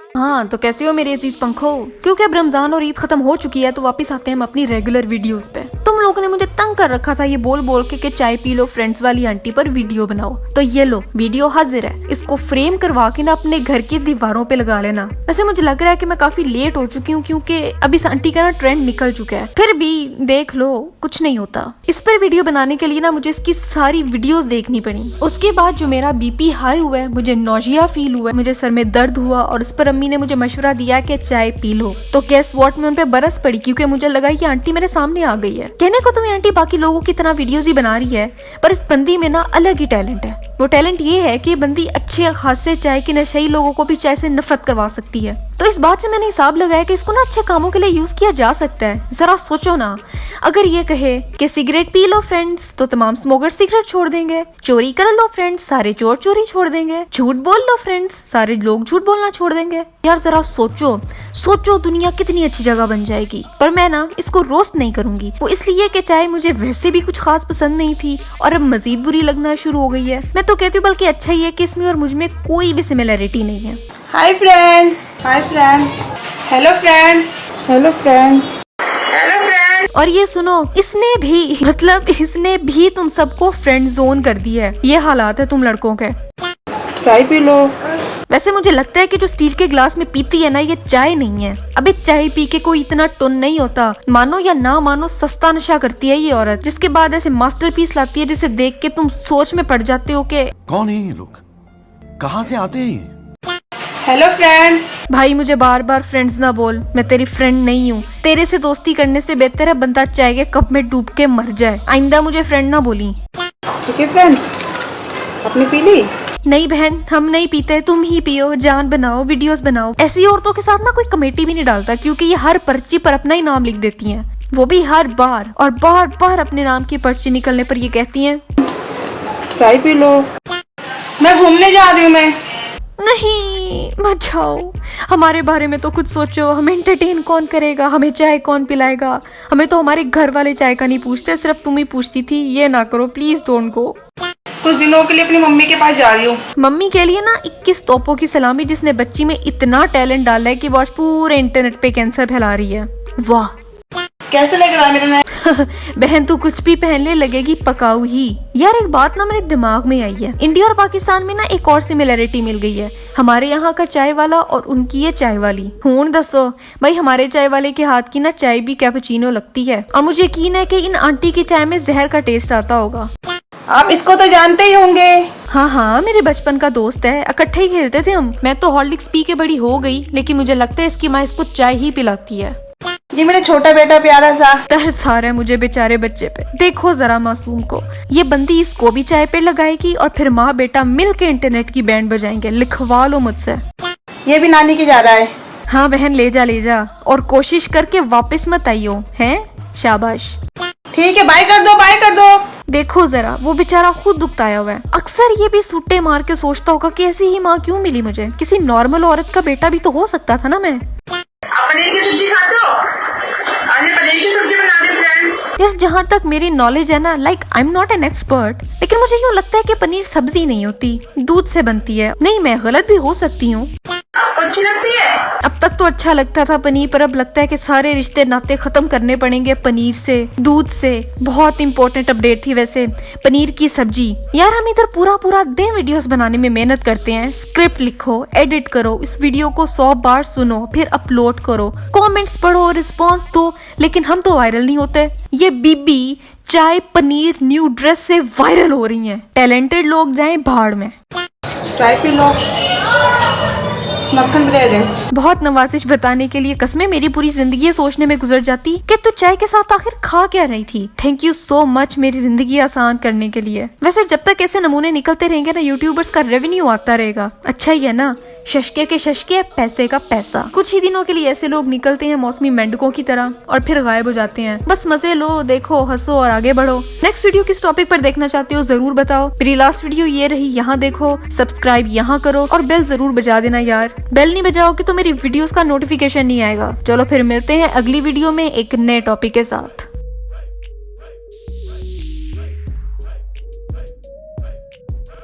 हाँ तो कैसे हो मेरे अजीज पंखो। क्योंकि अब रमजान और ईद खत्म हो चुकी है तो वापस आते हैं हम अपनी रेगुलर वीडियोस पे। तुम लोगों ने मुझे तंग कर रखा था ये बोल बोल के कि चाय पी लो फ्रेंड्स वाली आंटी पर वीडियो बनाओ, तो ये लो वीडियो हाजिर है। इसको फ्रेम करवा के ना अपने घर की दीवारों पे लगा लेना। वैसे मुझे लग रहा है कि मैं काफी लेट हो चुकी हूँ क्योंकि अब इस आंटी का ना ट्रेंड निकल चुका है, फिर भी देख लो कुछ नहीं होता। इस पर वीडियो बनाने के लिए ना मुझे इसकी सारी वीडियोस देखनी पड़ी। उसके बाद जो मेरा बीपी हाई हुआ है, मुझे नौजिया फील हुआ है, मुझे सर में दर्द हुआ और इस पर अम्मी ने मुझे मशवरा दिया कि चाय पी लो। तो गेस व्हाट, मैं उन पे बरस पड़ी क्योंकि मुझे लगा ये आंटी मेरे सामने आ गई है। कहने को तो ये आंटी बाकी लोगों की तरह वीडियोस ही बना रही है, पर इस बंदी में ना अलग ही टैलेंट है। वो टैलेंट ये है कि ये बंदी अच्छे खासे चाय के नशेई लोगों को भी चाय से नफरत करवा सकती है। तो इस बात से मैंने हिसाब लगाया कि इसको ना अच्छे कामों के लिए यूज किया जा सकता है। जरा सोचो ना, अगर ये कहे कि सिगरेट पी लो फ्रेंड्स तो तमाम स्मोकर सिगरेट छोड़ देंगे, चोरी कर लो फ्रेंड्स सारे चोर चोरी छोड़ देंगे, झूठ बोल लो फ्रेंड्स सारे लोग झूठ बोलना छोड़ देंगे। यार जरा सोचो सोचो दुनिया कितनी अच्छी जगह बन जाएगी। पर मैं ना इसको रोस्ट नहीं करूंगी, वो इसलिए कि चाय मुझे वैसे भी कुछ खास पसंद नहीं थी और अब मजीद बुरी लगना शुरू हो गई है। मैं तो कहती हूँ बल्कि अच्छा ही है कि इसमें और मुझ में कोई भी सिमिलरिटी नहीं है। Hi friends, hi friends, hello friends, hello friends, hello friends. और ये सुनो, इसने भी तुम सबको फ्रेंड जोन कर दिया है। ये हालात है तुम लड़कों के। चाय पी लो। वैसे मुझे लगता है कि जो स्टील के ग्लास में पीती है ना, ये चाय नहीं है। अबे चाय पी के कोई इतना टुन नहीं होता। मानो या ना मानो सस्ता नशा करती है ये औरत, जिसके बाद ऐसे मास्टरपीस लाती है जिसे देख के तुम सोच में पड़ जाते हो कि कौन है ये लोग, कहाँ से आते हैं। Hello friends. भाई मुझे बार बार फ्रेंड्स ना बोल, मैं तेरी फ्रेंड नहीं हूँ। तेरे से दोस्ती करने से बेहतर है बंदा चाय के कप में डूब के मर जाए। आइंदा मुझे फ्रेंड ना बोली। ठीक है फ्रेंड्स, अपनी पी ली? नहीं बहन, हम नहीं पीते, तुम ही पियो, जान बनाओ, वीडियोस बनाओ। ऐसी औरतों के साथ ना कोई कमेटी भी नहीं डालता क्योंकि ये हर पर्ची पर अपना ही नाम लिख देती हैं, वो भी हर बार और बार बार अपने नाम की पर्ची निकलने पर ये कहती हैं चाय पी लो। मैं घूमने जा रही हूँ। मैं नहीं, मत जाओ। हमारे बारे में तो खुद सोचो, हमें एंटरटेन कौन करेगा, हमें चाय कौन पिलाएगा। हमें तो हमारे घर वाले चाय का नहीं पूछते, सिर्फ तुम ही पूछती थी। ये ना करो प्लीज, डोंट गो। कुछ दिनों के लिए अपनी मम्मी के पास जा रही हूँ। मम्मी के लिए ना 21 तोपों की सलामी, जिसने बच्ची में इतना टैलेंट डाला है कि वो आज पूरे इंटरनेट पे कैंसर फैला रही है। वाह, कैसे लग रहा है मेरा नया? बहन तू कुछ भी पहनने लगेगी पकाऊ ही। यार एक बात ना मेरे दिमाग में आई है, इंडिया और पाकिस्तान में ना एक और सिमिलरिटी मिल गई है। हमारे यहाँ का चाय वाला और उनकी ये चाय वाली। हूं दसो भाई, हमारे चाय वाले के हाथ की ना चाय भी कैपुचिनो लगती है और मुझे यकीन है कि इन आंटी की चाय में जहर का टेस्ट आता होगा। आप इसको तो जानते ही होंगे। हाँ, मेरे बचपन का दोस्त है, इकट्ठे ही खेलते थे हम। मैं तो हॉर्लिक्स पी के बड़ी हो गई, लेकिन मुझे लगता है इसकी माँ इसको चाय ही पिलाती है। ये मेरा छोटा बेटा प्यारा सा। तरस आ रहा है मुझे बेचारे बच्चे पे। देखो जरा मासूम को, ये बंदी इसको भी चाय पे लगाएगी और फिर माँ बेटा मिल के इंटरनेट की बैंड बजाएंगे। लिखवा लो मुझसे। ये भी नानी की जा रहा है। हाँ बहन, ले जा और कोशिश करके वापस मत आइयो, हैं? शाबाश। ठीक है, बाय कर दो, बाय कर दो। देखो जरा, वो बेचारा खुद दुखताया हुआ है। अक्सर ये भी सूटे मार के सोचता होगा कि ऐसी ही माँ क्यों मिली मुझे, किसी नॉर्मल औरत का बेटा भी तो हो सकता था ना मैं। पनीर की सब्जी खाते हो? आज पनीर की सब्जी बना दे फ्रेंड्स। यार जहाँ तक मेरी नॉलेज है ना, like I am not an expert, लेकिन मुझे यूँ लगता है कि पनीर सब्जी नहीं होती, दूध से बनती है। नहीं, मैं गलत भी हो सकती हूँ। आपको अच्छी लगती है? अब तक तो अच्छा लगता था पनीर, पर अब लगता है कि सारे रिश्ते नाते खत्म करने पड़ेंगे पनीर से, दूध से। बहुत इंपॉर्टेंट अपडेट थी वैसे, पनीर की सब्जी। यार हम इधर पूरा दिन वीडियोस बनाने में मेहनत करते हैं, स्क्रिप्ट लिखो, एडिट करो, इस वीडियो को 100 बार सुनो, फिर अपलोड करो, कमेंट्स पढ़ो, रिस्पॉन्स दो, लेकिन हम तो वायरल नहीं होते। ये बीबी चाय पनीर न्यू ड्रेस से वायरल हो रही हैं। टैलेंटेड लोग जाएं भाड़ में। चाय पी लो, मक्खन दे दे। बहुत नवाजिश बताने के लिए कसमें मेरी पूरी जिंदगी सोचने में गुजर जाती कि तू चाय के साथ आखिर खा क्या रही थी। थैंक यू सो मच मेरी जिंदगी आसान करने के लिए। वैसे जब तक ऐसे नमूने निकलते रहेंगे ना, यूट्यूबर्स का रेवेन्यू आता रहेगा। अच्छा ही है ना, शशके के शशके, पैसे का पैसा। कुछ ही दिनों के लिए ऐसे लोग निकलते हैं मौसमी मेंढकों की तरह और फिर गायब हो जाते हैं। बस मजे लो, देखो, हंसो और आगे बढ़ो। नेक्स्ट वीडियो किस टॉपिक पर देखना चाहते हो जरूर बताओ। मेरी लास्ट वीडियो ये रही, यहाँ देखो, सब्सक्राइब यहाँ करो और बेल जरूर बजा देना यार। बेल नहीं बजाओगे तो मेरी वीडियोस का नोटिफिकेशन नहीं आएगा। चलो फिर मिलते हैं अगली वीडियो में एक नए टॉपिक के साथ।